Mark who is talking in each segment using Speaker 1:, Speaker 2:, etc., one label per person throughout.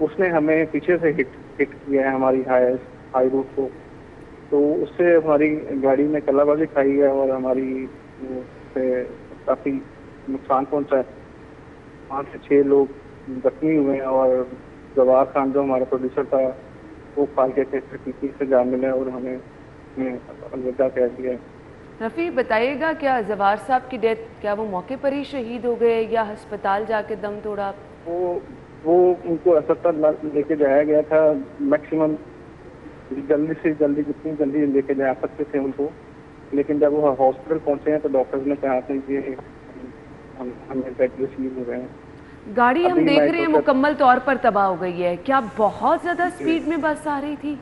Speaker 1: اس نے ہمیں پیچھے سے ہٹ کیا ہے ہماری ہائی روف کو، تو اس سے ہماری گاڑی میں کلا بازی کھائی ہے اور ہماری سے کافی نقصان پہنچا ہے. 5 سے 6 لوگ زخمی ہوئے ہیں اور جوار خان جو ہمارا پروڈیوسر تھا وہ کھال کے تحقیقی سے جا ملا اور ہمیں الوداع کہہ دیا.
Speaker 2: رفیع بتائیے گا، کیا زوار صاحب کی ڈیتھ کیا وہ موقع پر ہی شہید ہو گئے یا ہسپتال جا کے دم توڑا؟
Speaker 1: وہ ان کو اسپتال لے کے جایا گیا تھا، میکسیمم جلدی سے جلدی جتنی جلدی لے کے جا سکتے تھے ان کو، لیکن جب وہ ہاسپٹل پہنچے ہیں تو ڈاکٹرز نے کہا تھا کہ ہمیں بیڈ ریسیو ہو گئے ہیں.
Speaker 2: گاڑی ہم دیکھ رہے ہیں مکمل طور پر تباہ ہو گئی ہے، کیا بہت زیادہ سپیڈ میں بس آ رہی تھی؟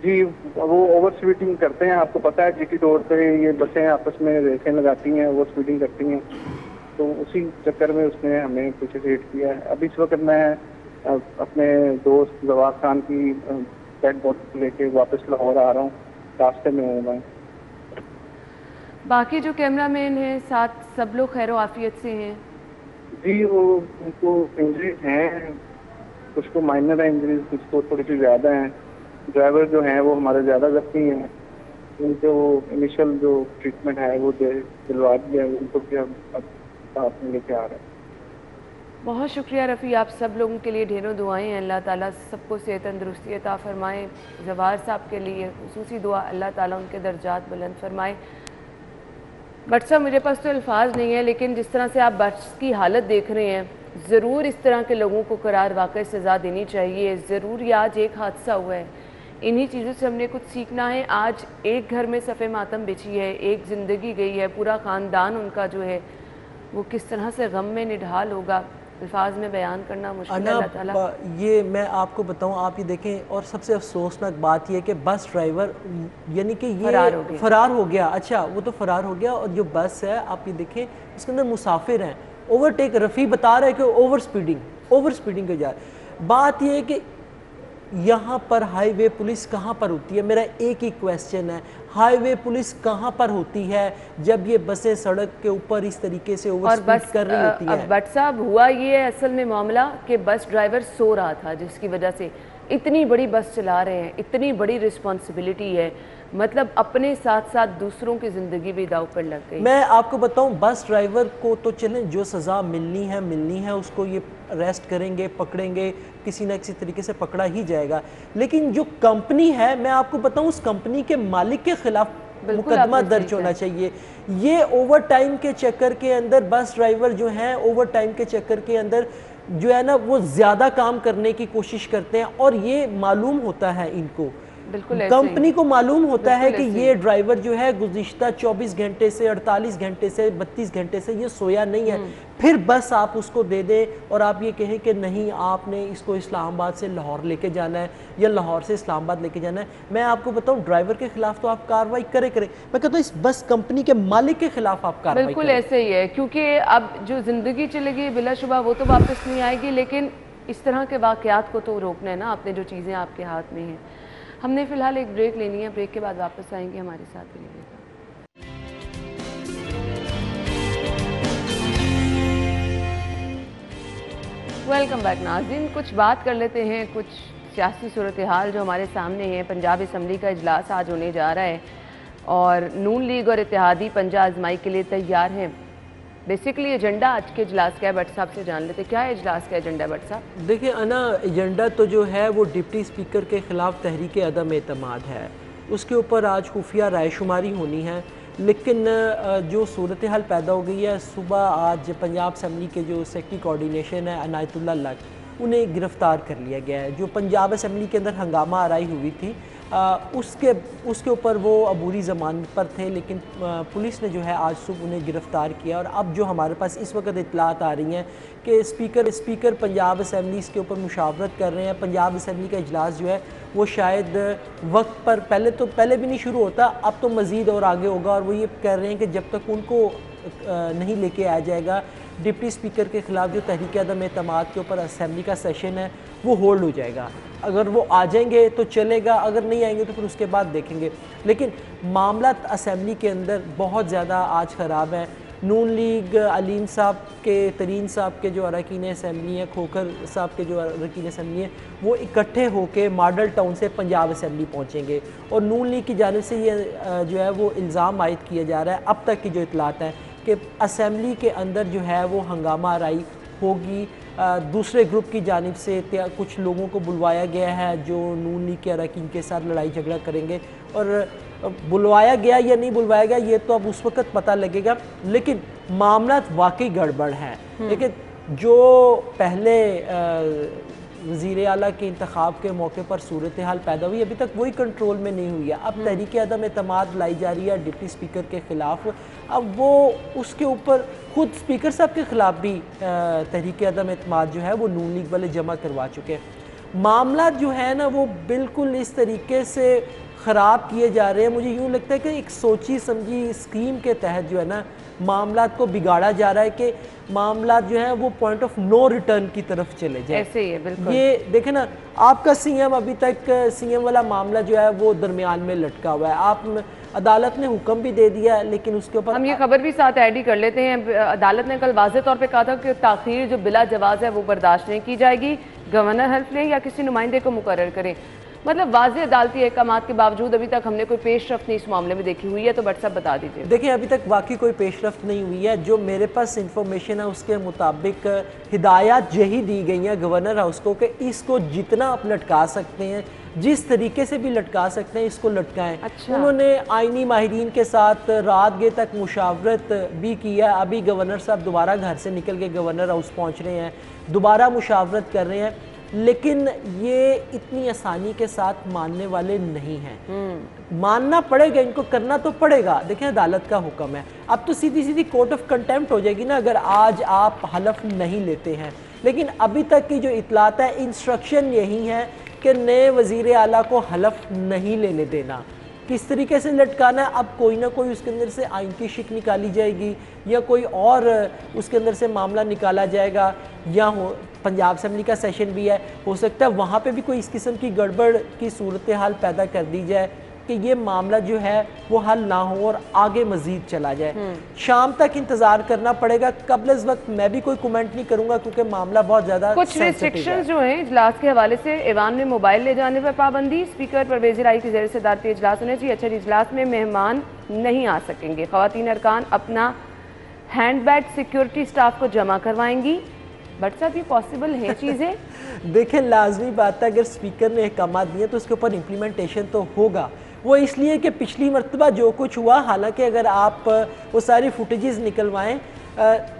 Speaker 1: جی وہ اوور سپیڈنگ کرتے ہیں، آپ کو پتا ہے جی ٹی روڈ پہ یہ بسیں آپس میں ریسیں لگاتی ہیں، اوور سپیڈنگ کرتی ہیں، تو اسی چکر میں اس نے ہمیں پیچھے سے ہٹ کیا ہے. ابھی اس وقت میں اپنے دوست زوار خان کی ڈیڈ باڈی لے کے واپس لاہور آ رہا ہوں، راستے میں ہوں میں.
Speaker 2: باقی جو کیمرہ مین ہیں ساتھ سب لوگ خیر و عافیت سے ہیں؟
Speaker 1: جی وہ ان کو انجریز ہیں، کچھ کو مائنر ہے انجریز، کچھ کو تھوڑی سی زیادہ ہیں. ڈرائیور جو ہیں وہ ہمارے زیادہ زخمی ہیں، ان کو انیشل جو ٹریٹمنٹ ہے وہ دلوا دیا ہے، ان کو بھی ہم ساتھ میں لے کے آ رہے ہیں.
Speaker 2: بہت شکریہ رفیع، آپ سب لوگوں کے لیے ڈھیروں دعائیں ہیں، اللہ تعالیٰ سب کو صحت تندرستی عطا فرمائے. زوار صاحب کے لیے خصوصی دعا، اللہ تعالیٰ ان کے درجات بلند فرمائے. بٹ صاحب مجھے پاس تو الفاظ نہیں ہے، لیکن جس طرح سے آپ بس کی حالت دیکھ رہے ہیں، ضرور اس طرح کے لوگوں کو قرار واقع سزا دینی چاہیے. ضرور یہ آج ایک حادثہ ہوا ہے، انہی چیزوں سے ہم نے کچھ سیکھنا ہے. آج ایک گھر میں صف ماتم بچھی ہے، ایک زندگی گئی ہے، پورا خاندان ان کا جو ہے وہ کس طرح سے غم میں نڈھال ہوگا، الفاظ میں بیان کرنا مشکل ہے. اللہ تعالیٰ
Speaker 3: یہ میں آپ کو بتاؤں، آپ یہ دیکھیں، اور سب سے افسوسناک بات یہ کہ بس ڈرائیور یعنی کہ یہ فرار ہو گیا. اچھا وہ تو فرار ہو گیا، اور جو بس ہے آپ یہ دیکھیں اس کے اندر مسافر ہیں. اوورٹیک رفیع بتا رہے کہ اوور سپیڈنگ کے جا رہے. بات یہ ہے کہ یہاں پر ہائی وے پولیس کہاں پر ہوتی ہے؟ میرا ایک ہی کویسچن ہے، ہائی وے پولیس کہاں پر ہوتی ہے جب یہ بسیں سڑک کے اوپر اس طریقے سے اوور سپیڈ کر رہی ہوتی ہیں؟
Speaker 2: اب بٹ صاحب ہوا یہ ہے اصل میں معاملہ کہ بس ڈرائیور سو رہا تھا، جس کی وجہ سے اتنی بڑی بس چلا رہے ہیں، اتنی بڑی رسپانسبلٹی ہے، مطلب اپنے ساتھ ساتھ دوسروں کی زندگی بھی داؤ پر لگ گئی.
Speaker 3: میں آپ کو بتاؤں، بس ڈرائیور کو تو چلیں جو سزا ملنی ہے اس کو یہ اریسٹ کریں گے، پکڑیں گے، کسی نہ کسی طریقے سے پکڑا ہی جائے گا. لیکن جو کمپنی ہے، میں آپ کو بتاؤں اس کمپنی کے مالک کے خلاف مقدمہ درج ہونا چاہیے. یہ اوور ٹائم کے چکر کے اندر بس ڈرائیور جو ہیں اوور ٹائم کے چکر کے اندر جو ہے نا وہ زیادہ کام کرنے کی کوشش کرتے ہیں، اور یہ معلوم ہوتا ہے ان کو، کمپنی کو معلوم ہوتا ہے کہ یہ ڈرائیور جو ہے گزشتہ 24 گھنٹے سے 48 گھنٹے سے 32 گھنٹے سے یہ سویا نہیں ہے. پھر بس آپ اس کو دے دیں اور آپ یہ کہیں کہ نہیں آپ نے اس کو اسلام آباد سے لاہور لے کے جانا ہے یا لاہور سے اسلام آباد لے کے جانا ہے. میں آپ کو بتاؤں ڈرائیور کے خلاف تو آپ کارروائی کریں. میں کہتا ہوں اس بس کمپنی کے مالک کے خلاف آپ کارروائی کریں.
Speaker 2: بالکل ایسے ہی ہے، کیونکہ اب جو زندگی چلے گی بلا شبہ وہ تو واپس نہیں آئے گی، لیکن اس طرح کے واقعات کو تو روکنا ہے نا آپ نے، جو چیزیں آپ کے ہاتھ میں ہیں. ہم نے فی الحال ایک بریک لینی ہے، بریک کے بعد واپس آئیں گے، ہمارے ساتھ رہیے گا. ویلکم بیک ناظرین. کچھ بات کر لیتے ہیں کچھ سیاسی صورتحال جو ہمارے سامنے ہیں. پنجاب اسمبلی کا اجلاس آج ہونے جا رہا ہے اور نون لیگ اور اتحادی پنجہ آزمائی کے لیے تیار ہیں. بیسیکلی ایجنڈا آج کے اجلاس کا ہے، بٹ صاحب سے جان لیتے کیا ہے اجلاس کا ایجنڈا بٹ صاحب؟
Speaker 3: دیکھیں انا، ایجنڈا تو جو ہے وہ ڈپٹی اسپیکر کے خلاف تحریک عدم اعتماد ہے. اس کے اوپر آج خفیہ رائے شماری ہونی ہے، لیکن جو صورتحال پیدا ہو گئی ہے، صبح آج پنجاب اسمبلی کے جو سیکٹری کوارڈینیشن ہے عنایت اللہ لٹ، انہیں گرفتار کر لیا گیا ہے. جو پنجاب اسمبلی کے اندر ہنگامہ آرائی ہوئی تھی اس کے اوپر وہ عبوری ضمانت پر تھے، لیکن پولیس نے جو ہے آج صبح انہیں گرفتار کیا. اور اب جو ہمارے پاس اس وقت اطلاعات آ رہی ہیں کہ اسپیکر پنجاب اسمبلی اس کے اوپر مشاورت کر رہے ہیں. پنجاب اسمبلی کا اجلاس جو ہے وہ شاید وقت پر پہلے بھی نہیں شروع ہوتا، اب تو مزید اور آگے ہوگا. اور وہ یہ کہہ رہے ہیں کہ جب تک ان کو نہیں لے کے آیا جائے گا ڈپٹی اسپیکر کے خلاف جو تحریک عدم اعتماد کے اوپر اسمبلی کا سیشن ہے وہ ہولڈ ہو جائے گا. اگر وہ آ جائیں گے تو چلے گا، اگر نہیں آئیں گے تو پھر اس کے بعد دیکھیں گے. لیکن معاملات اسمبلی کے اندر بہت زیادہ آج خراب ہیں. نون لیگ علیم صاحب کے ترین صاحب کے جو اراکین اسمبلی ہیں کھوکھر صاحب کے جو اراکین اسمبلی ہیں وہ اکٹھے ہو کے ماڈل ٹاؤن سے پنجاب اسمبلی پہنچیں گے اور نون لیگ کی جانب سے یہ جو ہے وہ الزام عائد کیا جا رہا ہے اب تک کی جو اطلاعات ہیں کہ اسمبلی کے اندر جو ہے وہ ہنگامہ آرائی ہوگی. دوسرے گروپ کی جانب سے کچھ لوگوں کو بلوایا گیا ہے جو نون لیگ کے اراکین کے ساتھ لڑائی جھگڑا کریں گے اور بلوایا گیا یا نہیں بلوایا گیا یہ تو اب اس وقت پتہ لگے گا لیکن معاملات واقعی گڑبڑ ہیں. لیکن جو پہلے وزیر اعلیٰ کے انتخاب کے موقع پر صورتحال پیدا ہوئی ابھی تک وہی کنٹرول میں نہیں ہوئی ہے. اب تحریک عدم اعتماد لائی جا رہی ہے ڈپٹی اسپیکر کے خلاف. اب وہ اس کے اوپر خود اسپیکر صاحب کے خلاف بھی تحریک عدم اعتماد جو ہے وہ نون لیگ والے جمع کروا چکے ہیں. معاملات جو ہے نا وہ بالکل اس طریقے سے خراب کیے جا رہے ہیں. مجھے یوں لگتا ہے کہ ایک سوچی سمجھی اسکیم کے تحت جو ہے نا معاملات کو بگاڑا جا رہا ہے کہ معاملات جو ہیں وہ پوائنٹ آف نو ریٹرن کی طرف چلے جائیں.
Speaker 2: ایسے ہی ہے بالکل.
Speaker 3: یہ دیکھیں نا آپ کا سی ایم ابھی تک سی ایم والا معاملہ جو ہے وہ درمیان میں لٹکا ہوا ہے. آپ عدالت نے حکم بھی دے دیا ہے لیکن اس کے اوپر
Speaker 2: ہم یہ خبر بھی ساتھ ایڈ ہی کر لیتے ہیں. عدالت نے کل واضح طور پہ کہا تھا کہ تاخیر جو بلا جواز ہے وہ برداشت نہیں کی جائے گی. گورنر حلف لیں یا کسی نمائندے کو مقرر کریں. مطلب واضح عدالتی احکامات کے باوجود ابھی تک ہم نے کوئی پیش رفت نہیں اس معاملے میں دیکھی ہوئی ہے تو بٹ صاحب بتا دیجیے.
Speaker 3: دیکھیں ابھی تک واقعی کوئی پیش رفت نہیں ہوئی ہے. جو میرے پاس انفارمیشن ہے اس کے مطابق ہدایات یہی دی گئی ہیں گورنر ہاؤس کو کہ اس کو جتنا آپ لٹکا سکتے ہیں جس طریقے سے بھی لٹکا سکتے ہیں اس کو لٹکائیں. انہوں نے آئینی ماہرین کے ساتھ رات گئے تک مشاورت بھی کی ہے. ابھی گورنر صاحب دوبارہ گھر سے نکل کے گورنر ہاؤس پہنچ رہے ہیں دوبارہ مشاورت کر رہے ہیں لیکن یہ اتنی آسانی کے ساتھ ماننے والے نہیں ہیں. ماننا پڑے گا ان کو کرنا تو پڑے گا. دیکھیں عدالت کا حکم ہے اب تو سیدھی کورٹ آف کنٹیمپٹ ہو جائے گی نا اگر آج آپ حلف نہیں لیتے ہیں. لیکن ابھی تک کی جو اطلاعات ہے انسٹرکشن یہی ہے کہ نئے وزیر اعلیٰ کو حلف نہیں لینے دینا. کس طریقے سے لٹکانا ہے اب کوئی نہ کوئی اس کے اندر سے آئین کی شک نکالی جائے گی یا کوئی اور اس کے اندر سے معاملہ نکالا جائے گا یا پنجاب اسمبلی کا سیشن بھی ہے ہو سکتا ہے وہاں پہ بھی کوئی اس قسم کی گڑبڑ کی صورتحال پیدا کر دی جائے کہ یہ معاملہ جو ہے وہ حل نہ ہو اور آگے مزید چلا جائے. شام تک انتظار کرنا پڑے گا. قبل از وقت میں بھی کوئی کومنٹ نہیں کروں گا کیونکہ معاملہ بہت زیادہ
Speaker 2: کچھ ریسٹرکشنز جو ہیں اجلاس کے حوالے سے ایوان میں موبائل لے جانے پر پابندی. اسپیکر پرویز الہی کی زیر صدارت اجلاس ہونا چاہیے. اچھا اجلاس میں مہمان نہیں آ سکیں گے. خواتین ارکان اپنا ہینڈ بیگ سیکیورٹی سٹاف کو جمع کروائیں گی. بٹ صاحب یہ پاسبل ہیں چیزیں؟
Speaker 3: دیکھیں لازمی بات ہے اگر اسپیکر نے احکامات دیے تو اس کے اوپر امپلیمنٹیشن تو ہوگا. وہ اس لیے کہ پچھلی مرتبہ جو کچھ ہوا حالانکہ اگر آپ وہ ساری فوٹیجز نکلوائیں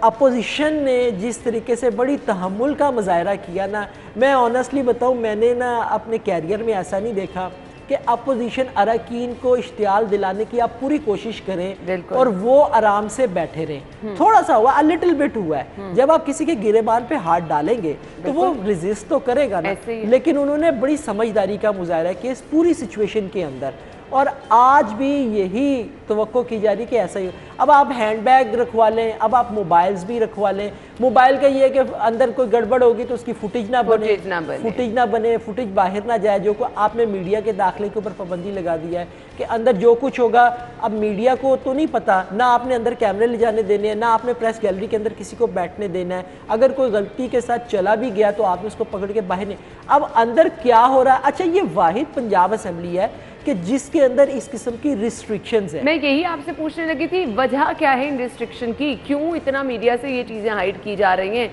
Speaker 3: اپوزیشن نے جس طریقے سے بڑی تحمل کا مظاہرہ کیا نا میں آنیسٹلی بتاؤں میں نے نا اپنے کیریئر میں ایسا نہیں دیکھا کہ اپوزیشن اراکین کو اشتعال دلانے کی آپ پوری کوشش کریں اور وہ آرام سے بیٹھے رہیں. تھوڑا سا ہوا لٹل بٹ ہوا ہے. جب آپ کسی کے گریبان پہ ہاتھ ڈالیں گے تو وہ ریزسٹ تو کرے گا نا لیکن انہوں نے بڑی سمجھداری کا مظاہرہ کیا اس پوری سچویشن کے اندر اور آج بھی یہی توقع کی جا رہی کہ ایسا ہی. اب آپ ہینڈ بیگ رکھوا لیں اب آپ موبائلز بھی رکھوا لیں. موبائل کا یہ ہے کہ اندر کوئی گڑبڑ ہوگی تو اس کی فوٹیج نہ بنے فوٹیج باہر نہ جائے. جو آپ نے میڈیا کے داخلے کے اوپر پابندی لگا دیا ہے کہ اندر جو کچھ ہوگا اب میڈیا کو تو نہیں پتا نہ آپ نے اندر کیمرے لے جانے دینے ہیں نہ آپ نے پریس گیلری کے اندر کسی کو بیٹھنے دینا ہے. اگر کوئی غلطی کے ساتھ چلا بھی گیا تو آپ نے اس کو پکڑ کے باہر نہیں. اب اندر کیا ہو رہا ہے. اچھا یہ واحد پنجاب اسمبلی ہے کہ جس کے اندر اس قسم کی ریسٹرکشنز ہیں.
Speaker 2: میں یہی آپ سے پوچھنے لگی تھی وجہ کیا ہے ان ریسٹرکشن کی. کیوں اتنا میڈیا سے یہ چیزیں ہائیڈ کی جا رہی ہیں.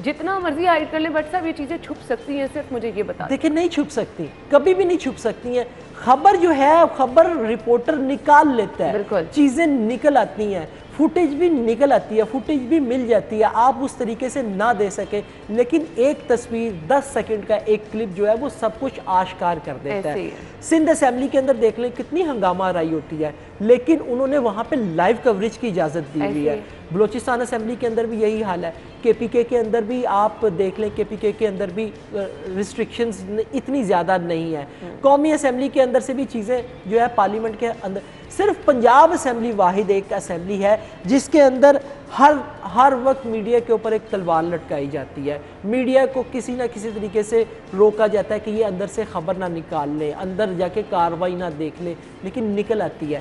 Speaker 2: جتنا مرضی ہائیڈ کر لیں بٹ صاحب یہ چیزیں چھپ سکتی ہیں. صرف مجھے یہ بتا
Speaker 3: دیکھیں نہیں چھپ سکتی کبھی بھی نہیں چھپ سکتی ہیں. خبر جو ہے خبر رپورٹر نکال لیتا ہے
Speaker 2: بالکل
Speaker 3: چیزیں نکل آتی ہیں فوٹیج بھی نکل آتی ہے فوٹیج بھی مل جاتی ہے. آپ اس طریقے سے نہ دے سکیں لیکن ایک تصویر 10 سیکنڈ کا ایک کلپ جو ہے وہ سب کچھ آشکار کر دیتا ہے. سندھ اسمبلی کے اندر دیکھ لیں کتنی ہنگامہ آرائی ہوتی ہے لیکن انہوں نے وہاں پہ لائیو کوریج کی اجازت دی ہوئی ہے. بلوچستان اسمبلی کے اندر بھی یہی حال ہے. کے پی کے اندر بھی آپ دیکھ لیں کے پی کے اندر بھی ریسٹرکشنز اتنی زیادہ نہیں ہے. قومی اسمبلی کے اندر سے بھی چیزیں جو ہے پارلیمنٹ کے اندر صرف پنجاب اسمبلی واحد ایک اسمبلی ہے جس کے اندر ہر وقت میڈیا کے اوپر ایک تلوار لٹکائی جاتی ہے. میڈیا کو کسی نہ کسی طریقے سے روکا جاتا ہے کہ یہ اندر سے خبر نہ نکال لے اندر جا کے کاروائی نہ دیکھ لے لیکن نکل آتی ہے.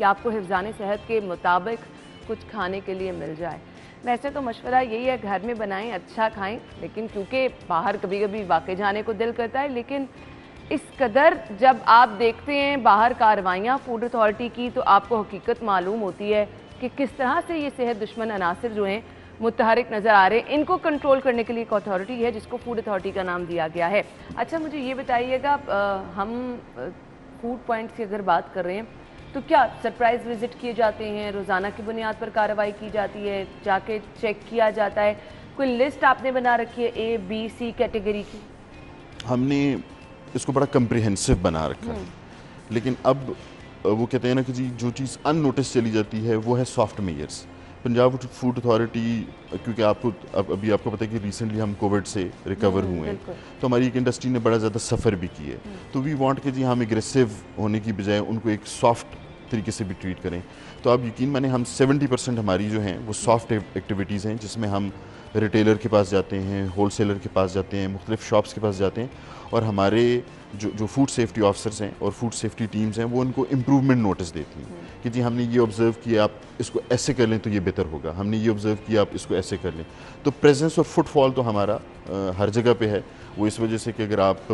Speaker 2: کہ آپ کو حفظان صحت کے مطابق کچھ کھانے کے لیے مل جائے. ویسے تو مشورہ یہی ہے گھر میں بنائیں, اچھا کھائیں, لیکن کیونکہ باہر کبھی کبھی واقع جانے کو دل کرتا ہے, لیکن اس قدر جب آپ دیکھتے ہیں باہر کارروائیاں فوڈ اتھارٹی کی تو آپ کو حقیقت معلوم ہوتی ہے کہ کس طرح سے یہ صحت دشمن عناصر جو ہیں متحرک نظر آ رہے ہیں. ان کو کنٹرول کرنے کے لیے ایک اتھارٹی ہے جس کو فوڈ اتھارٹی کا نام دیا گیا ہے. اچھا مجھے یہ بتائیے گا, ہم فوڈ پوائنٹس کی اگر بات کر رہے ہیں تو کیا سرپرائز وزٹ کیے جاتے ہیں, روزانہ کی بنیاد پر کارروائی کی جاتی ہے, جا کے چیک کیا جاتا ہے, کوئی لسٹ آپ نے بنا رکھی ہے اے بی سی کیٹیگری کی؟ ہم نے
Speaker 4: اس کو بڑا کمپریہنسو بنا رکھا ہے, لیکن اب وہ کہتے ہیں نا کہ جی جو چیز ان نوٹس چلی جاتی ہے وہ ہے soft measures. Punjab food authority, کیونکہ آپ کو ابھی آپ کو پتہ ہے کہ ریسنٹلی ہم کووڈ سے ریکور ہوئے ہیں, تو ہماری ایک انڈسٹری نے بڑا زیادہ سفر بھی کی ہے. تو وی وانٹ کہ جی ہم اگریسو ہونے کی بجائے ان کو ایک سافٹ طریقے سے بھی ٹریٹ کریں. تو آپ یقین مانیں ہم 70% ہماری جو ہیں وہ سافٹ ایکٹیویٹیز ہیں, جس میں ہم ریٹیلر کے پاس جاتے ہیں, ہول سیلر کے پاس جاتے ہیں, مختلف شاپس کے پاس جاتے ہیں, اور ہمارے جو فوڈ سیفٹی آفیسرز ہیں اور فوڈ سیفٹی ٹیمز ہیں وہ ان کو امپروومنٹ نوٹس دیتی ہیں کہ جی ہم نے یہ آبزرو کیا, آپ اس کو ایسے کر لیں تو یہ بہتر ہوگا, ہم نے یہ آبزرو کیا, آپ اس کو ایسے کر لیں. تو پریزنس اور فٹ فال تو ہمارا ہر جگہ پہ ہے. وہ اس وجہ سے کہ اگر آپ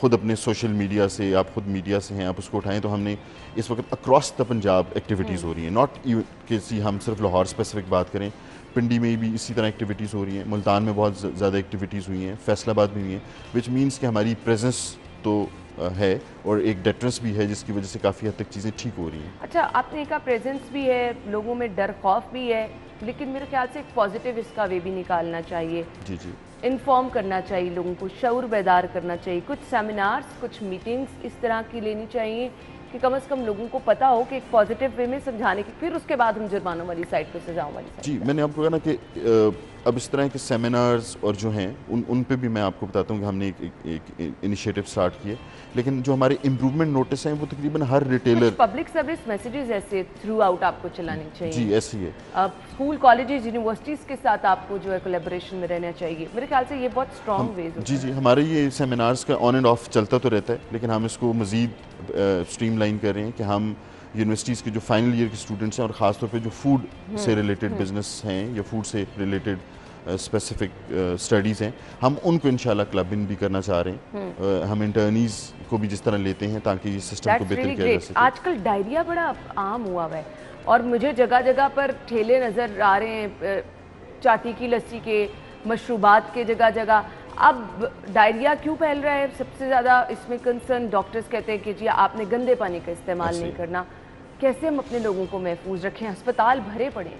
Speaker 4: خود اپنے سوشل میڈیا سے, آپ خود میڈیا سے ہیں, آپ اس کو اٹھائیں تو ہم نے اس وقت اکراس دا پنجاب ایکٹیویٹیز ہو رہی ہیں. ناٹ کہ ہم صرف لاہور اسپیسیفک بات کریں, پنڈی میں بھی اسی طرح ایکٹیویٹیز ہو رہی ہیں, ملتان میں بہت زیادہ ایکٹیویٹیز ہوئی ہیں, فیصل آباد میں ہوئی ہیں, وچ مینس کہ ہماری پریزنس تو ہے اور ایک ڈیٹرنس بھی ہے جس کی وجہ سے کافی حد تک چیزیں ٹھیک ہو رہی ہیں.
Speaker 2: اچھا آپ نے کہا پریزنس بھی ہے, لوگوں میں ڈر خوف بھی ہے, لیکن میرے خیال سے ایک پازیٹیو اس کا وے بھی نکالنا چاہیے.
Speaker 4: جی جی,
Speaker 2: انفارم کرنا چاہیے لوگوں کو, شعور بیدار کرنا چاہیے, کچھ سیمینارز, کچھ میٹنگز اس طرح کی لینی چاہیے کہ کم از کم لوگوں کو پتہ ہو کہ ایک پازیٹیو وے میں سمجھانے کی, پھر اس کے بعد ہم جرمانوں والی سائڈ پہ سزاؤں والی سائڈ.
Speaker 4: جی میں نے آپ کو کہا نا کہ اب اس طرح کے سیمینارز اور جو ہیں ان پہ بھی میں آپ کو بتاتا ہوں کہ ہم نے ایک انیشیٹو سٹارٹ کیے, لیکن جو ہمارے امپروومنٹ نوٹس ہیں وہ تقریباً ہر ریٹیلر,
Speaker 2: پبلک سروس میسیجز ایسے تھرو آؤٹ آپ کو چلانے چاہیے.
Speaker 4: جی ایسی ہے.
Speaker 2: اسکول کالجز یونیورسٹیز کے ساتھ آپ کو جو ہے کولیبوریشن میں رہنا چاہیے. میرے خیال سے یہ بہت اسٹرانگ ویز ہوتا ہے.
Speaker 4: جی جی, ہمارے یہ سیمینارز کا آن اینڈ آف چلتا تو رہتا ہے, لیکن ہم اس کو مزید اسٹریم لائن کر رہے ہیں کہ ہم یونیورسٹیز کے جو فائنل ایئر کے اسٹوڈنٹس ہیں اور خاص طور پہ جو فوڈ سے ریلیٹڈ بزنس ہیں یا فوڈ سے ریلیٹڈ اسپیسیفک اسٹڈیز ہیں, ہم ان کو انشاءاللہ کلب ان بھی کرنا چاہ رہے ہیں. ہم انٹرنیز کو بھی جس طرح لیتے ہیں تاکہ یہ سسٹم کو بہتر کیا جا سکے.
Speaker 2: آج کل ڈائریا بڑا عام ہوا ہوا ہے اور مجھے جگہ جگہ پر ٹھیلے نظر آ رہے ہیں چاٹی کی لسی کے, مشروبات کے جگہ جگہ. اب ڈائریا کیوں پھیل رہا ہے؟ سب سے زیادہ اس میں کنسرن ڈاکٹرز کہتے ہیں کہ جی آپ نے گندے پانی کا استعمال نہیں کرنا. کیسے ہم اپنے لوگوں کو محفوظ رکھیں؟ ہسپتال بھرے پڑے.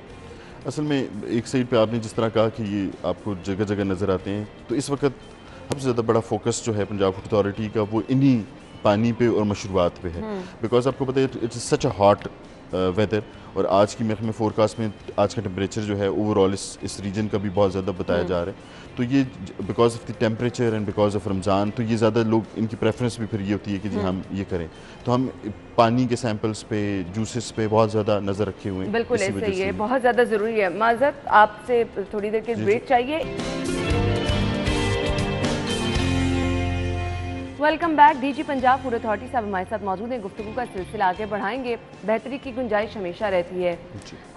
Speaker 4: اصل میں ایک سائڈ پہ آپ نے جس طرح کہا کہ یہ آپ کو جگہ جگہ نظر آتے ہیں, تو اس وقت سب سے زیادہ بڑا فوکس جو ہے پنجاب فوڈ اتھارٹی کا وہ انہی پانی پہ اور مشروبات پہ ہے. بیکاز آپ کو پتہ ہے it's such a hot weather, اور آج کی محکمہ فورکاسٹ میں آج کا ٹمپریچر جو ہے اوور آل اس ریجن کا بھی بہت زیادہ بتایا جا رہا ہے. تو یہ because of the temperature and because of Ramzan, تو یہ زیادہ لوگ ان کی پریفرنس بھی پھر یہ ہوتی ہے کہ جی ہم یہ کریں. تو ہم پانی کے سیمپلز پہ, جوسز پہ بہت زیادہ نظر رکھے ہوئے ہیں.
Speaker 2: بالکل ایسے ہی ہے, بہت زیادہ ضروری ہے. معذرت آپ سے تھوڑی دیر کے بریک چاہیے. Welcome back. D G Punjab food authority صاحب ہمارے ساتھ موجود ہیں. گفتگو کا سلسلہ آگے بڑھائیں گے. بہتری کی گنجائش ہمیشہ رہتی ہے.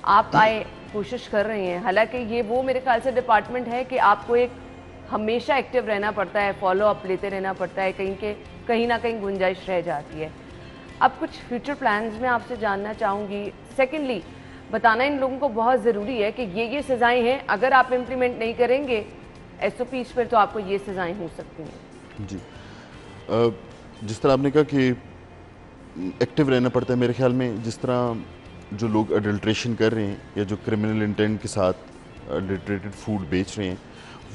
Speaker 2: آپ آئے, کوشش کر رہے ہیں, حالانکہ یہ وہ میرے خیال سے ڈپارٹمنٹ ہے کہ آپ کو ایک ہمیشہ ایکٹیو رہنا پڑتا ہے, فالو اپ لیتے رہنا پڑتا ہے, کہیں نہ کہیں گنجائش رہ جاتی ہے. اب کچھ فیوچر پلانز میں آپ سے جاننا چاہوں گی. سیکنڈلی بتانا ان لوگوں کو بہت ضروری ہے کہ یہ سزائیں ہیں, اگر آپ امپلیمنٹ نہیں کریں گے ایس او پیز پر تو آپ کو یہ سزائیں ہو سکتی ہیں.
Speaker 4: جی, جس طرح آپ نے کہا کہ ایکٹیو رہنا پڑتا ہے, میرے خیال میں جس طرح جو لوگ اڈلٹریشن کر رہے ہیں یا جو کرمنل انٹینٹ کے ساتھ اڈلٹریٹڈ فوڈ بیچ رہے ہیں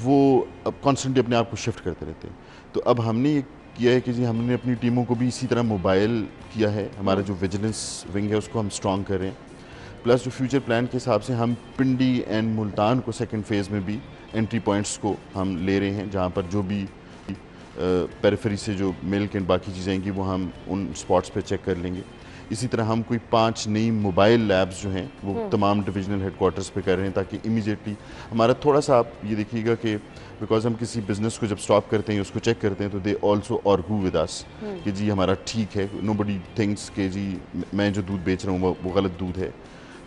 Speaker 4: وہ اب کانسٹنٹلی اپنے آپ کو شفٹ کرتے رہتے ہیں. تو اب ہم نے یہ کیا ہے کہ جی ہم نے اپنی ٹیموں کو بھی اسی طرح موبائل کیا ہے. ہمارا جو ویجیلنس ونگ ہے اس کو ہم اسٹرانگ کر رہے ہیں. پلس جو فیوچر پلان کے حساب سے ہم پنڈی اینڈ ملتان کو سیکنڈ فیز میں بھی انٹری پوائنٹس کو ہم لے رہے ہیں, جہاں پر جو بھی پیریفری سے جو ملک اینڈ باقی چیزیں ہیں گی وہ ہم ان اسپاٹس پہ چیک کر لیں گے. اسی طرح ہم کوئی 5 نئی موبائل لیبز جو ہیں وہ تمام ڈویژنل ہیڈ کوارٹرز پہ کر رہے ہیں تاکہ امیجیٹلی ہمارا تھوڑا سا آپ یہ دیکھیے گا کہ بیکاز ہم کسی بزنس کو جب سٹاپ کرتے ہیں اس کو چیک کرتے ہیں تو دے آلسو آرگو ود اس کہ جی ہمارا ٹھیک ہے, نو بڈی تھنکس کہ جی میں جو دودھ بیچ رہا ہوں وہ غلط دودھ ہے.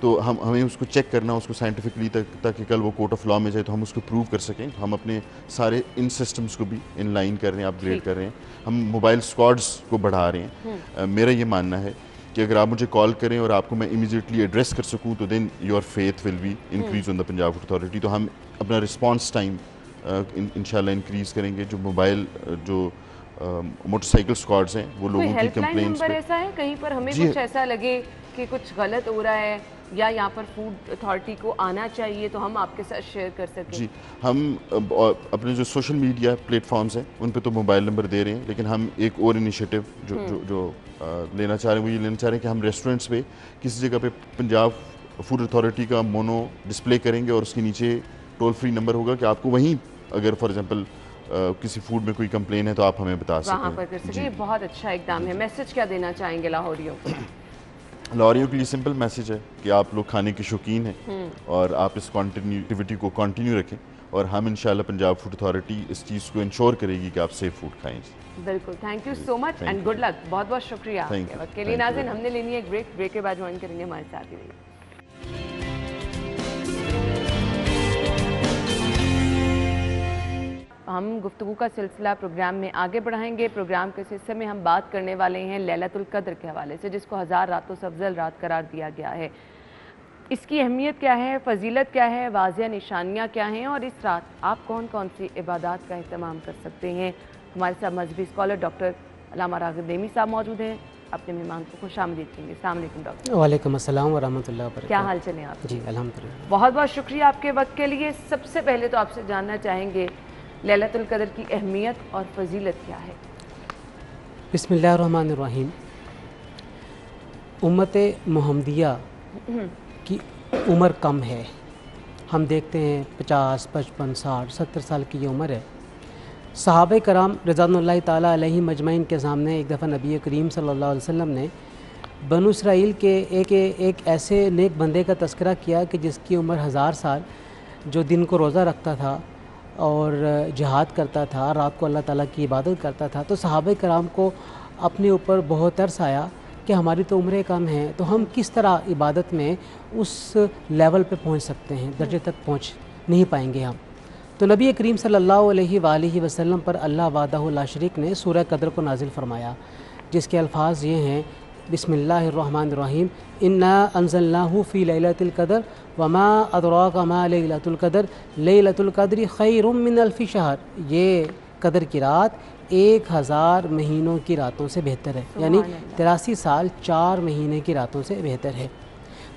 Speaker 4: تو ہمیں اس کو چیک کرنا, اس کو سائنٹیفکلی تاکہ کل وہ کورٹ آف لا میں جائے تو ہم اس کو پروو کر سکیں. ہم اپنے سارے ان سسٹمز کو بھی ان لائن کر رہے ہیں, اپ گریڈ کر رہے ہیں, ہم موبائل اسکواڈز کو بڑھا رہے ہیں. میرا یہ ماننا ہے کہ اگر آپ مجھے کال کریں اور آپ کو میں امیجیٹلی ایڈریس کر سکوں تو then your faith will be increase on the Punjab food authority. تو ہم اپنا رسپانس ٹائم انشاءاللہ انکریز کریں گے. جو موبائل جو موٹر سائیکل اسکواڈز ہیں وہ لوگوں کی کمپلینس
Speaker 2: پہ ایسا ہے کہیں پر ہمیں کچھ ایسا لگے کہ کچھ غلط ہو رہا ہے یا یہاں پر فوڈ اتھارٹی کو آنا چاہیے تو ہم آپ کے ساتھ شیئر کر سکیں؟
Speaker 4: جی, ہم اپنے جو سوشل میڈیا پلیٹ فارمز ہیں ان پہ تو موبائل نمبر دے رہے ہیں, لیکن ہم ایک اور انیشیٹو جو لینا چاہ رہے ہیں وہ یہ لینا چاہ رہے ہیں کہ ہم ریسٹورنٹس پہ کسی جگہ پہ پنجاب فوڈ اتھارٹی کا مونو ڈسپلے کریں گے اور اس کے نیچے ٹول فری نمبر ہوگا کہ آپ کو وہیں اگر فار ایگزامپل کسی فوڈ میں کوئی کمپلین ہے تو آپ ہمیں بتا سکیں,
Speaker 2: وہاں پر کر سکیں. یہ بہت اچھا اقدام ہے. میسج کیا دینا چاہیں گے لاہوریوں کو؟
Speaker 4: لاہوریوں کے لیے سمپل میسج ہے کہ آپ لوگ کھانے کے شوقین ہیں اور آپ اس کنٹینیوٹی کو کنٹینیو رکھیں اور ہم انشاءاللہ پنجاب فوڈ اتھارٹی اس چیز کو انشور کرے گی کہ آپ سیف فوڈ کھائیں.
Speaker 2: بالکل, thank you so much and good luck. بہت بہت شکریہ آپ کے وقت کے لیے. ناظرین, ہم نے لینی ہے ایک بریک کے بعد جوائن کریں گے ہمارے ساتھ. ہم گفتگو کا سلسلہ پروگرام میں آگے بڑھائیں گے. پروگرام کے حصے میں ہم بات کرنے والے ہیں لیلۃ القدر کے حوالے سے, جس کو 1000 راتوں سے افضل رات قرار دیا گیا ہے. اس کی اہمیت کیا ہے, فضیلت کیا ہے, واضح نشانیاں کیا ہیں, اور اس رات آپ کون کون سی عبادات کا اہتمام کر سکتے ہیں. ہمارے ساتھ مذہبی اسکالر ڈاکٹر علامہ راغب نعیمی صاحب موجود ہیں. اپنے مہمان کو خوش آمدید کہیں گے. السلام علیکم ڈاکٹر.
Speaker 5: وعلیکم السلام ورحمۃ اللہ وبرکاتہ.
Speaker 2: کیا حال چلیں آپ؟
Speaker 5: جی الحمدللہ.
Speaker 2: بہت بہت شکریہ آپ کے وقت کے لیے. سب سے پہلے تو آپ سے جاننا چاہیں گے لیلۃ القدر کی اہمیت اور فضیلت کیا ہے؟
Speaker 5: بسم اللہ الرحمن الرحیم. امت محمدیہ کی عمر کم ہے. ہم دیکھتے ہیں 50 55 60 70 سال کی یہ عمر ہے. صحابہ کرام رضوان اللہ تعالیٰ علیہ مجمعین کے سامنے ایک دفعہ نبی کریم صلی اللہ علیہ وسلم نے بنو اسرائیل کے ایک ایسے نیک بندے کا تذکرہ کیا کہ جس کی عمر 1000 سال, جو دن کو روزہ رکھتا تھا اور جہاد کرتا تھا, رات کو اللہ تعالیٰ کی عبادت کرتا تھا. تو صحابہ کرام کو اپنے اوپر بہت ترس آیا کہ ہماری تو عمریں کم ہیں, تو ہم کس طرح عبادت میں اس لیول پہ پہنچ سکتے ہیں, درجے تک پہنچ نہیں پائیں گے ہم. تو نبی کریم صلی اللہ علیہ وآلہ وسلم پر اللہ وحدہ لا شریک نے سورہ قدر کو نازل فرمایا, جس کے الفاظ یہ ہیں بسم اللہ الرحمن الرحیم. انا انزلناہ فی لیلۃ القدر وما ادراک ما لیلۃ القدر لیلۃ القدر خیر من الف شہر. یہ قدر کی رات 1000 مہینوں کی راتوں سے بہتر ہے, یعنی 83 سال 4 مہینے کی راتوں سے بہتر ہے.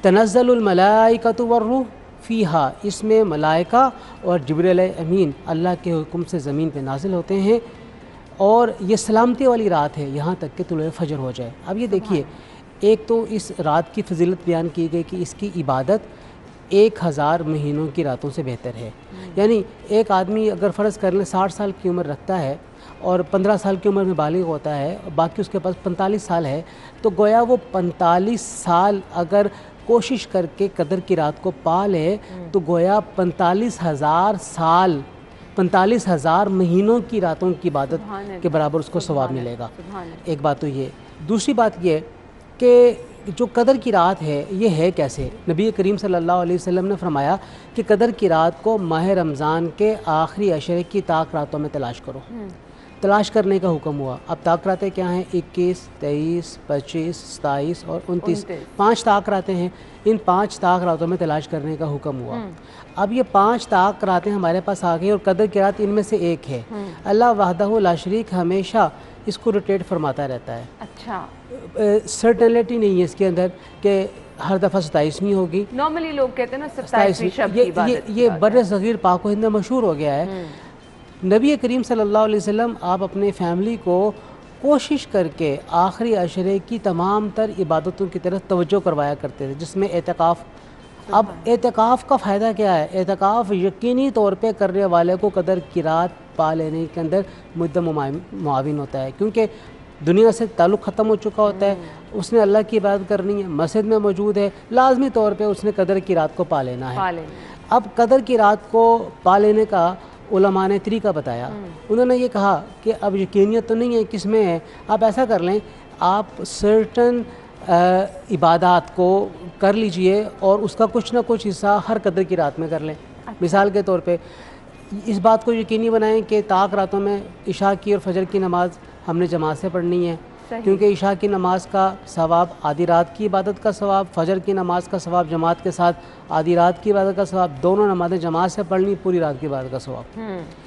Speaker 5: تنزل الملائکۃ والروح فیہا, اس میں ملائکہ اور جبریل امین اللہ کے حکم سے زمین پہ نازل ہوتے ہیں, اور یہ سلامتی والی رات ہے یہاں تک کہ طلوع فجر ہو جائے. اب یہ دیکھیے, ایک تو اس رات کی فضیلت بیان کی گئی کہ اس کی عبادت 1000 مہینوں کی راتوں سے بہتر ہے. یعنی ایک آدمی اگر فرض کر لیں 60 سال کی عمر رکھتا ہے اور 15 سال کی عمر میں بالغ ہوتا ہے, باقی اس کے پاس 45 سال ہے, تو گویا وہ 45 سال اگر کوشش کر کے قدر کی رات کو پا لے تو گویا 45,000 سال 45,000 مہینوں کی راتوں کی عبادت کے برابر اس کو ثواب ملے گا. ایک بات تو یہ. دوسری بات یہ کہ جو قدر کی رات ہے یہ ہے کیسے. نبی کریم صلی اللہ علیہ وسلم نے فرمایا کہ قدر کی رات کو ماہ رمضان کے آخری عشرے کی طاق راتوں میں تلاش کرو. تلاش کرنے کا حکم ہوا. اب طاق راتیں کیا ہیں؟ 21 23 25 27 اور 29. 5 طاق راتیں ہیں. ان 5 طاق راتوں میں تلاش کرنے کا حکم ہوا. اب یہ 5 طاق راتیں ہمارے پاس آ گئی اور قدر کی رات ان میں سے ایک ہے. اللہ وحدہ لا شریک ہمیشہ اس کو روٹیٹ فرماتا رہتا ہے.
Speaker 2: اچھا,
Speaker 5: سرٹنلٹی نہیں ہے اس کے اندر کہ ہر دفعہ 27ویں ہوگی.
Speaker 2: نارملی لوگ کہتے ہیں نا 27ویں شب کی عبادت.
Speaker 5: یہ بر صغیر پاک و ہند میں مشہور ہو گیا ہے. نبی کریم صلی اللہ علیہ وسلم آپ اپنے فیملی کو کوشش کر کے آخری عشرے کی تمام تر عبادتوں کی طرف توجہ کروایا کرتے تھے, جس میں اعتکاف. اب اعتکاف کا فائدہ کیا ہے؟ اعتکاف یقینی طور پہ کرنے والے کو قدر کی رات پا لینے کے اندر مدد معاون ہوتا ہے, کیونکہ دنیا سے تعلق ختم ہو چکا ہوتا ہے، اس نے اللہ کی عبادت کرنی ہے، مسجد میں موجود ہے، لازمی طور پہ اس نے قدر کی رات کو پا لینا ہے۔ اب قدر کی رات کو پا لینے کا علماء نے طریقہ بتایا، انہوں نے یہ کہا کہ اب یقینیت تو نہیں ہے کس میں ہے، آپ ایسا کر لیں، آپ سرٹن عبادات کو کر لیجئے اور اس کا کچھ نہ کچھ حصہ ہر قدر کی رات میں کر لیں۔ مثال کے طور پہ اس بات کو یقینی بنائیں کہ طاق راتوں میں عشاء کی اور فجر کی نماز ہم نے جماعت سے پڑھنی ہے، کیونکہ عشاء کی نماز کا ثواب آدھی رات کی عبادت کا ثواب، فجر کی نماز کا ثواب جماعت کے ساتھ، آدھی رات کی عبادت کا ثواب، دونوں نمازیں جماعت سے پڑھنی، پوری رات کی عبادت کا ثواب۔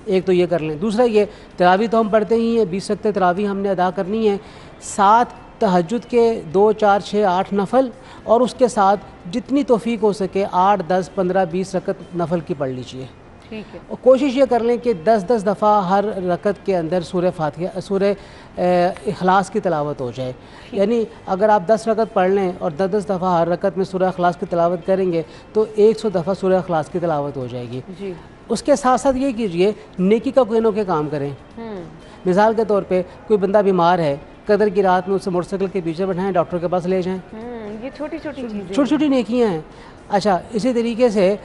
Speaker 5: ایک تو یہ کر لیں۔ دوسرا یہ تراویح تو ہم پڑھتے ہی ہیں، 20 رکعتیں تراویح ہم نے ادا کرنی ہے، 7 تہجد کے 2 4 6 8 نفل، اور اس کے ساتھ جتنی توفیق ہو سکے 8 10 15 20 رکعت نفل کی پڑھ لیجیے۔ اور کوشش یہ کر لیں کہ 10 دفعہ ہر رکعت کے اندر سورہ فاتحہ، سورہ اخلاص کی تلاوت ہو جائے۔ یعنی اگر آپ 10 رکعت پڑھ لیں اور 10 دفعہ ہر رکعت میں سورہ اخلاص کی تلاوت کریں گے تو 100 دفعہ سورہ اخلاص کی تلاوت ہو جائے گی۔ اس کے ساتھ ساتھ یہ کیجئے نیکی کا کوئی نہ کوئی کام کریں۔ مثال کے طور پہ کوئی بندہ بیمار ہے، قدر کی رات میں اسے موٹر سائیکل کے پیچھے بٹھائیں، ڈاکٹر کے پاس لے جائیں۔
Speaker 2: یہ چھوٹی
Speaker 5: چھوٹی نیکیاں ہیں۔ اچھا، اسی طریقے سے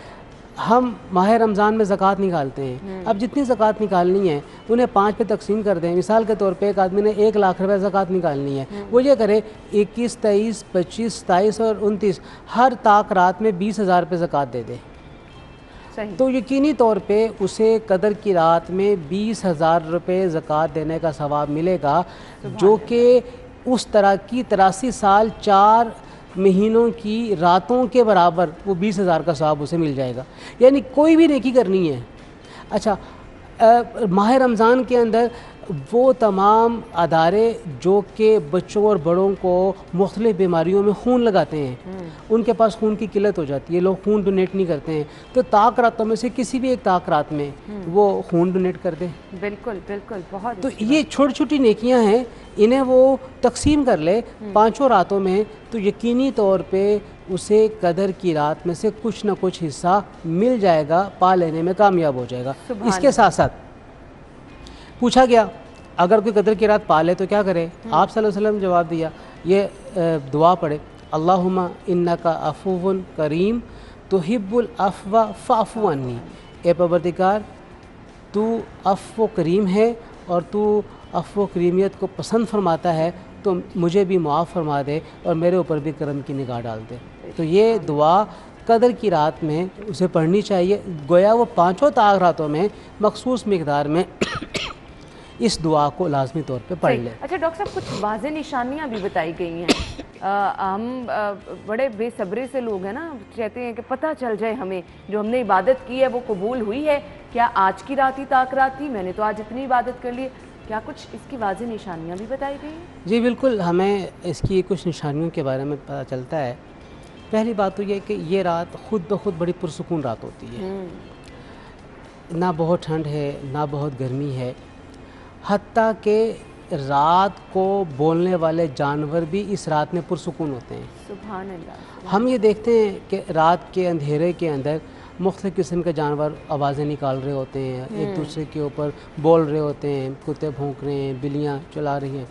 Speaker 5: ہم ماہ رمضان میں زکوٰۃ نکالتے ہیں، اب جتنی زکوٰۃ نکالنی ہے انہیں 5 پہ تقسیم کر دیں۔ مثال کے طور پہ ایک آدمی نے 1 لاکھ روپے زکوٰۃ نکالنی ہے، وہ یہ کرے 21 23 25 27 اور 29 ہر طاق رات میں 20,000 روپے زکوٰۃ دے دے، تو یقینی طور پہ اسے قدر کی رات میں 20,000 روپے زکوٰۃ دینے کا ثواب ملے گا، جو کہ اس طرح کی 83 سال 4 مہینوں کی راتوں کے برابر وہ 20,000 کا ثواب اسے مل جائے گا۔ یعنی کوئی بھی نیکی کرنی ہے۔ اچھا، ماہ رمضان کے اندر وہ تمام ادارے جو کہ بچوں اور بڑوں کو مختلف بیماریوں میں خون لگاتے ہیں، ان کے پاس خون کی قلت ہو جاتی ہے، لوگ خون ڈونیٹ نہیں کرتے ہیں، تو طاق راتوں میں سے کسی بھی ایک طاق رات میں وہ خون ڈونیٹ کر دیں۔
Speaker 2: بالکل بالکل، بہت۔
Speaker 5: تو یہ چھوٹی چھوٹی نیکیاں ہیں، انہیں وہ تقسیم کر لے 5 راتوں میں، تو یقینی طور پہ اسے قدر کی رات میں سے کچھ نہ کچھ حصہ مل جائے گا، پا لینے میں کامیاب ہو جائے گا۔ اس کے ساتھ ساتھ پوچھا گیا اگر کوئی قدر کی رات پا لے تو کیا کرے؟ آپ صلی اللہ علیہ وسلم نے جواب دیا، یہ دعا پڑھے، اللہم انکا عفو کریم تحب العفو فاعف عنی، اے پروردگار تو عفو کریم ہے اور تو عفو کریمیت کو پسند فرماتا ہے، تو مجھے بھی معاف فرما دے اور میرے اوپر بھی کرم کی نگاہ ڈال دے۔ تو یہ دعا قدر کی رات میں اسے پڑھنی چاہیے، گویا وہ 5 طاق راتوں میں مخصوص مقدار میں اس دعا کو لازمی طور پہ پڑھ لیں۔
Speaker 2: اچھا ڈاکٹر صاحب، کچھ واضح نشانیاں بھی بتائی گئی ہیں، ہم بڑے بے صبری سے لوگ ہیں نا، چاہتے ہیں کہ پتہ چل جائے ہمیں جو ہم نے عبادت کی ہے وہ قبول ہوئی ہے، کیا آج کی رات ہی طاق رات تھی، میں نے تو آج اتنی عبادت کر لی، کیا کچھ اس کی واضح نشانیاں بھی بتائی گئی ہیں؟
Speaker 5: جی بالکل، ہمیں اس کی کچھ نشانیوں کے بارے میں پتہ چلتا ہے۔ پہلی بات تو یہ کہ یہ رات خود بخود بڑی پرسکون رات ہوتی ہے، نہ بہت ٹھنڈ ہے نہ بہت گرمی ہے، حتیٰ کہ رات کو بولنے والے جانور بھی اس رات میں پرسکون ہوتے ہیں۔
Speaker 2: سبحان اللہ۔
Speaker 5: ہم یہ دیکھتے ہیں کہ رات کے اندھیرے کے اندر مختلف قسم کے جانور آوازیں نکال رہے ہوتے ہیں، ایک دوسرے کے اوپر بول رہے ہوتے ہیں، کتے بھونک رہے ہیں، بلیاں چلا رہی ہیں،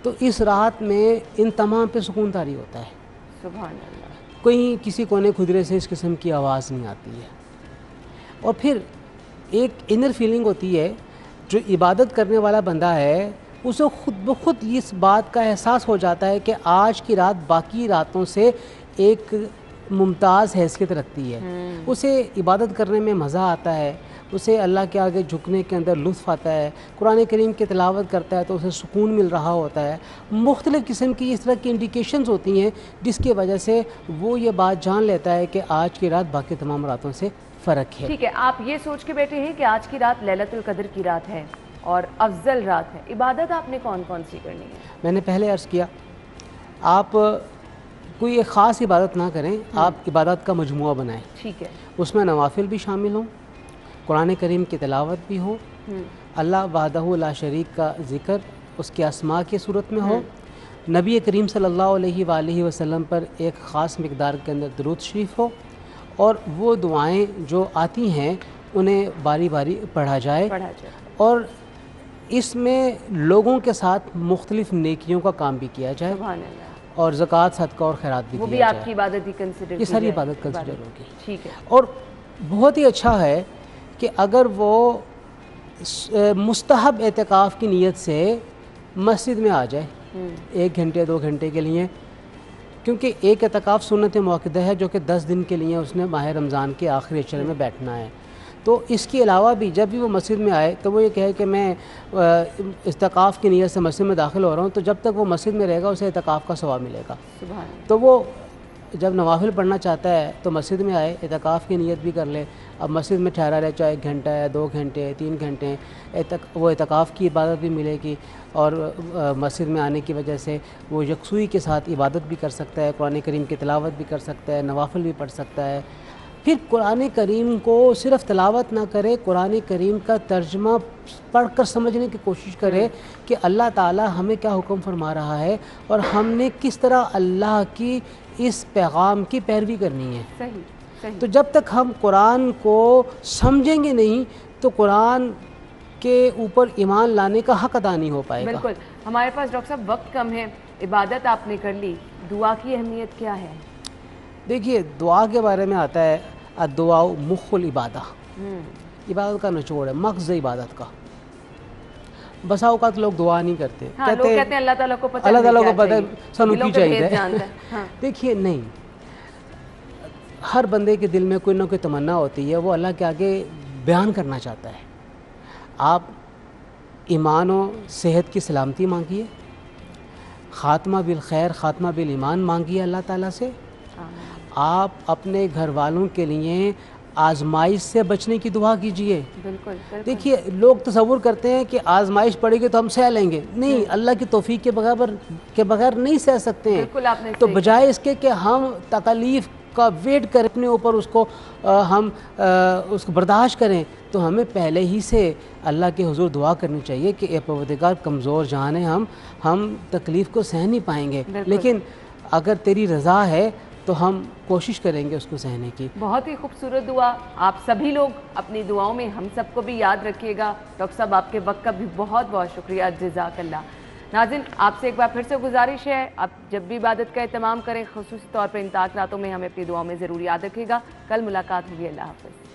Speaker 5: تو اس رات میں ان تمام پہ سکون طاری ہوتا ہے۔
Speaker 2: سبحان اللہ۔
Speaker 5: کوئی کسی کونے خدرے سے اس قسم کی آواز نہیں آتی ہے، اور پھر ایک انر فیلنگ ہوتی ہے، جو عبادت کرنے والا بندہ ہے اسے خود بخود اس بات کا احساس ہو جاتا ہے کہ آج کی رات باقی راتوں سے ایک ممتاز حیثیت رکھتی ہے، اسے عبادت کرنے میں مزہ آتا ہے، اسے اللہ کے آگے جھکنے کے اندر لطف آتا ہے، قرآن کریم کی تلاوت کرتا ہے تو اسے سکون مل رہا ہوتا ہے، مختلف قسم کی اس طرح کی انڈیکیشنز ہوتی ہیں جس کی وجہ سے وہ یہ بات جان لیتا ہے کہ آج کی رات باقی تمام راتوں سے فرق ہے۔
Speaker 2: ٹھیک ہے، آپ یہ سوچ کے بیٹھے ہیں کہ آج کی رات لیلۃ القدر کی رات ہے اور افضل رات ہے، عبادت آپ نے کون کون سی کرنی ہے؟
Speaker 5: میں نے پہلے عرض کیا، آپ کوئی ایک خاص عبادت نہ کریں، آپ عبادت کا مجموعہ بنائیں،
Speaker 2: ٹھیک ہے،
Speaker 5: اس میں نوافل بھی شامل ہوں، قرآن کریم کی تلاوت بھی ہو، اللہ وحدہ لا شریک کا ذکر اس کے اسماء کی صورت میں ہو، نبی کریم صلی اللہ علیہ وآلہ وسلم پر ایک خاص مقدار کے اندر درود شریف ہو، اور وہ دعائیں جو آتی ہیں انہیں باری باری پڑھا جائے، اور اس میں لوگوں کے ساتھ مختلف نیکیوں کا کام بھی کیا جائے
Speaker 2: سبحان اللہ،
Speaker 5: اور زکوٰۃ صدقہ اور خیرات بھی
Speaker 2: وہ بھی
Speaker 5: کیا
Speaker 2: آپ
Speaker 5: جائے.
Speaker 2: کی عبادت ہی کنسیڈر
Speaker 5: یہ ساری عبادت کنسیڈر ہوگی.
Speaker 2: ٹھیک ہے.
Speaker 5: اور بہت ہی اچھا ہے کہ اگر وہ مستحب اعتکاف کی نیت سے مسجد میں آ جائے 1 گھنٹے 2 گھنٹے کے لیے، کیونکہ ایک اعتکاف سنت موقدہ ہے جو کہ 10 دن کے لیے اس نے ماہ رمضان کے آخری عشرے میں بیٹھنا ہے. تو اس کے علاوہ بھی جب بھی وہ مسجد میں آئے تو وہ یہ کہے کہ میں اعتکاف کی نیت سے مسجد میں داخل ہو رہا ہوں، تو جب تک وہ مسجد میں رہے گا اسے اعتکاف کا ثواب ملے گا.
Speaker 2: سبحان اللہ. وہ
Speaker 5: تو وہ جب نوافل پڑھنا چاہتا ہے تو مسجد میں آئے، اعتکاف کی نیت بھی کر لے. اب مسجد میں ٹھہرا رہے، چاہے 1 گھنٹہ ہے 2 گھنٹے 3 گھنٹے، وہ اعتکاف کی عبادت بھی ملے گی، اور مسجد میں آنے کی وجہ سے وہ یکسوئی کے ساتھ عبادت بھی کر سکتا ہے، قرآن کریم کی تلاوت بھی کر سکتا ہے، نوافل بھی پڑھ سکتا ہے. پھر قرآن کریم کو صرف تلاوت نہ کرے، قرآن کریم کا ترجمہ پڑھ کر سمجھنے کی کوشش کرے کہ اللہ تعالی ہمیں کیا حکم فرما رہا ہے اور ہم نے کس طرح اللہ کی اس پیغام کی پیروی کرنی ہے.
Speaker 2: صحیح صحیح.
Speaker 5: تو جب تک ہم قرآن کو سمجھیں گے نہیں تو قرآن کے اوپر ایمان لانے کا حق ادا نہیں ہو پائے گا.
Speaker 2: بالکل. ہمارے پاس ڈاکٹر صاحب وقت کم ہے، عبادت آپ نے کر لی، دعا کی اہمیت کیا ہے؟
Speaker 5: دیکھیے دعا کے بارے میں آتا ہے الدعاء مخ العبادہ، عبادت کا نچوڑ ہے، مغز عبادت کا. بسا اوقات لوگ دعا نہیں کرتے،
Speaker 2: ہاں لوگ کہتے ہیں اللہ تعالیٰ کو پتہ
Speaker 5: اللہ تعالیٰ
Speaker 2: کیا
Speaker 5: کو پتہ ہے
Speaker 2: چاہیے،
Speaker 5: سانو
Speaker 2: دلوں
Speaker 5: کی
Speaker 2: کے
Speaker 5: چاہیے
Speaker 2: بھید جانتا ہے. ہاں.
Speaker 5: دیکھیے نہیں، ہر بندے کے دل میں کوئی نہ کوئی تمنا ہوتی ہے، وہ اللہ کے آگے بیان کرنا چاہتا ہے. آپ ایمان و صحت کی سلامتی مانگیے، خاتمہ بالخیر خاتمہ بالایمان مانگیے اللہ تعالیٰ سے. آپ اپنے گھر والوں کے لیے آزمائش سے بچنے کی دعا کیجئے.
Speaker 2: بالکل.
Speaker 5: دیکھیے لوگ تصور کرتے ہیں کہ آزمائش پڑے گی تو ہم سہ لیں گے، نہیں، اللہ کی توفیق کے بغیر نہیں سہ سکتے ہیں.
Speaker 2: بالکل آپ نے
Speaker 5: تو بجائے اس کے کہ ہم تکالیف کا ویٹ کریں اپنے اوپر، اس کو ہم اس کو برداشت کریں، تو ہمیں پہلے ہی سے اللہ کے حضور دعا کرنی چاہیے کہ اے پروردگار کمزور جان ہیں ہم تکلیف کو سہ نہیں پائیں گے، لیکن اگر تیری رضا ہے تو ہم کوشش کریں گے اس کو سہنے کی.
Speaker 2: بہت ہی خوبصورت دعا. آپ سبھی لوگ اپنی دعاؤں میں ہم سب کو بھی یاد رکھیے گا. ڈاکٹر صاحب آپ کے وقت کا بھی بہت بہت شکریہ، جزاک اللہ. ناظرین آپ سے ایک بار پھر سے گزارش ہے، آپ جب بھی عبادت کا اہتمام کریں خصوصی طور پر ان 3 راتوں میں ہمیں اپنی دعاؤں میں ضرور یاد رکھیے گا. کل ملاقات ہوگی. اللہ حافظ.